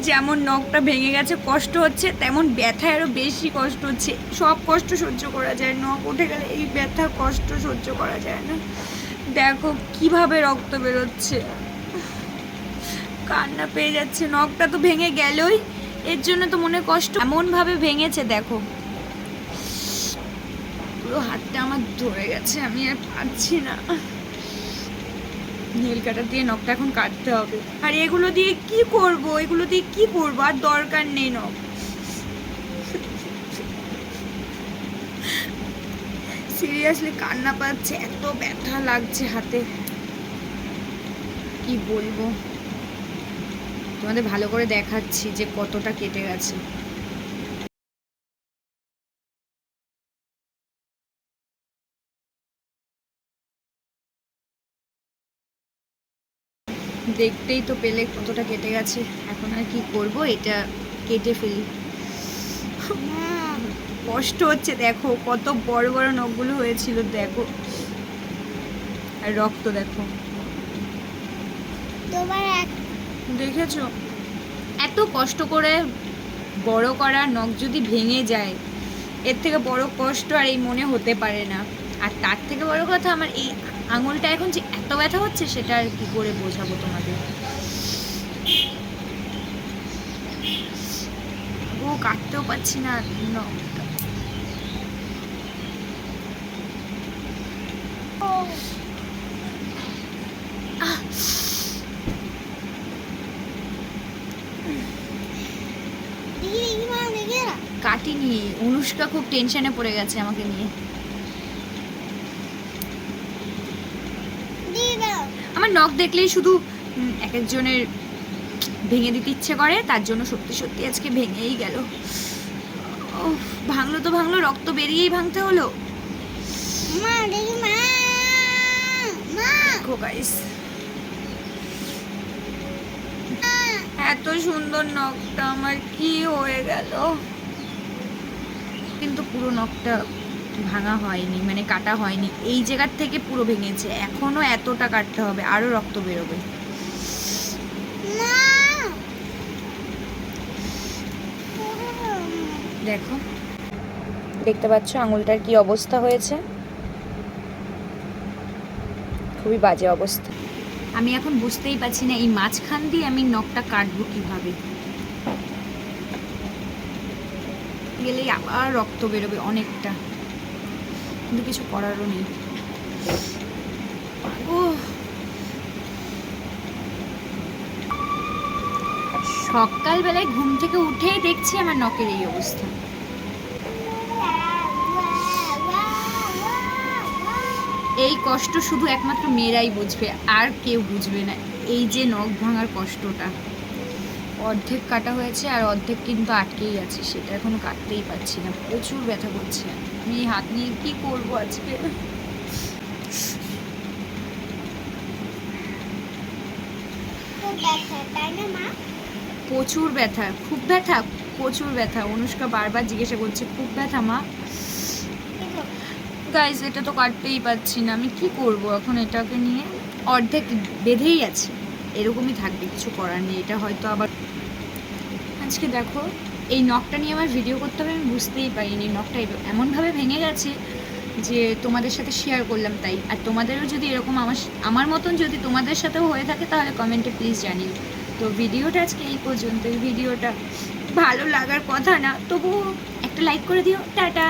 যেমন নখটা ভেঙে গেছে কষ্ট হচ্ছে, তেমন ব্যথায় আরো বেশি কষ্ট হচ্ছে। সব কষ্ট সহ্য করা যায়, নখ উঠে গেলে এই ব্যথা কষ্ট সহ্য করা যায় না। দেখো কিভাবে রক্ত বেরোচ্ছে, কান্না পেয়ে যাচ্ছে। নখটা তো ভেঙে গেলই, এর জন্য তো মনে কষ্ট। এমন ভাবে ভেঙেছে দেখো, পুরো হাতটা আমার ধরে গেছে, আমি আর পারছি না। নীল কাটার দিয়ে নখটা এখন কাটতে হবে। আর এগুলো দিয়ে কি করব, এগুলো দিয়ে কি করবো, আর দরকার নেই নখ। সিরিয়াসলি কান্না পাচ্ছে, এত ব্যথা লাগছে হাতে, কি বলবো। তোমাদের ভালো করে দেখাচ্ছি যে কতটা কেটে গেছে। দেখতেই তো পেলে কতটা কেটে গেছে। এখন আর কি করব, এটা কেটে ফেলি। কষ্ট হচ্ছে, দেখো কত বড় বড় নখগুলো হয়েছিল, দেখো। আর রক্ত দেখো, দেখেছো? এত কষ্ট করে বড় করা নখ যদি ভেঙে যায়, এর থেকে বড় কষ্ট আর এই মনে হতে পারে না। আর তার থেকে বড় কথা, আমার এই আঙুলটা এখন যে এত ব্যথা হচ্ছে, সেটা আর কি করে বোঝাবো তোমাদের। ও কাটতেও পারছি না নখটা। কাটিনি, অনুষ্কা খুব টেনশনে পড়ে গেছে আমাকে নিয়ে। আমার নখ দেখলেই শুধু এক একজনের ভেঙে দিতে ইচ্ছে করে, তার জন্য সত্যি সত্যি আজকে ভেঙেই গেল। ভাঙলো তো ভাঙলো, রক্ত বেরিয়েই ভাঙতে হলো। দেখো গাইস, এত সুন্দর নখটা আমার কি হয়ে গেল। কিন্তু পুরো নখটা ভাঙা হয়নি, মানে কাটা হয়নি, এই জায়গার থেকে পুরো ভেঙেছে। এখনো এতটা কাটতে হবে, আরো রক্ত বেরোবে। দেখো, দেখতে পাচ্ছ আঙুলটার কি অবস্থা হয়েছে, খুবই বাজে অবস্থা। আমি এখন বুঝতেই পারছি না এই মাঝখান দিয়ে আমি নখটা কাটবো কিভাবে। গেলেই আবার রক্ত বেরোবে অনেকটা, কিন্তু কিছু করারও নেই। ও, সকালবেলায় ঘুম থেকে উঠেই দেখছি আমার নখের এই অবস্থা। এই কষ্ট শুধু একমাত্র মেয়েরাই বুঝবে, আর কেউ বুঝবে না। এই যে নখ ভাঙার কষ্টটা, অর্ধেক কাটা হয়েছে আর অর্ধেক কিন্তু আটকেই আছে, সেটা এখনো কাটতেই পারছি না। প্রচুর ব্যথা করছে, আমি হাত নিয়ে কি করবো আজকে। প্রচুর ব্যথা, খুব ব্যথা, প্রচুর ব্যথা। অনুষ্কা বারবার জিজ্ঞাসা করছে খুব ব্যথা মা। গাইস, এটা তো কাটতেই পারছি না, আমি কি করব এখন এটাকে নিয়ে। অর্ধেক বেঁধেই আছে, এরকমই থাকবে, কিছু করার নেই। এটা হয়তো আবার আজকে দেখো, এই নখটা নিয়ে আমার ভিডিও করতে হবে আমি বুঝতেই পারিনি। নখটা এমনভাবে ভেঙে গেছে যে তোমাদের সাথে শেয়ার করলাম তাই। আর তোমাদেরও যদি এরকম আমার মতন যদি তোমাদের সাথেও হয়ে থাকে, তাহলে কমেন্টে প্লিজ জানিও। তো ভিডিওটা আজকে এই পর্যন্ত। ভিডিওটা ভালো লাগার কথা না, তবুও একটা লাইক করে দিও। টাটা।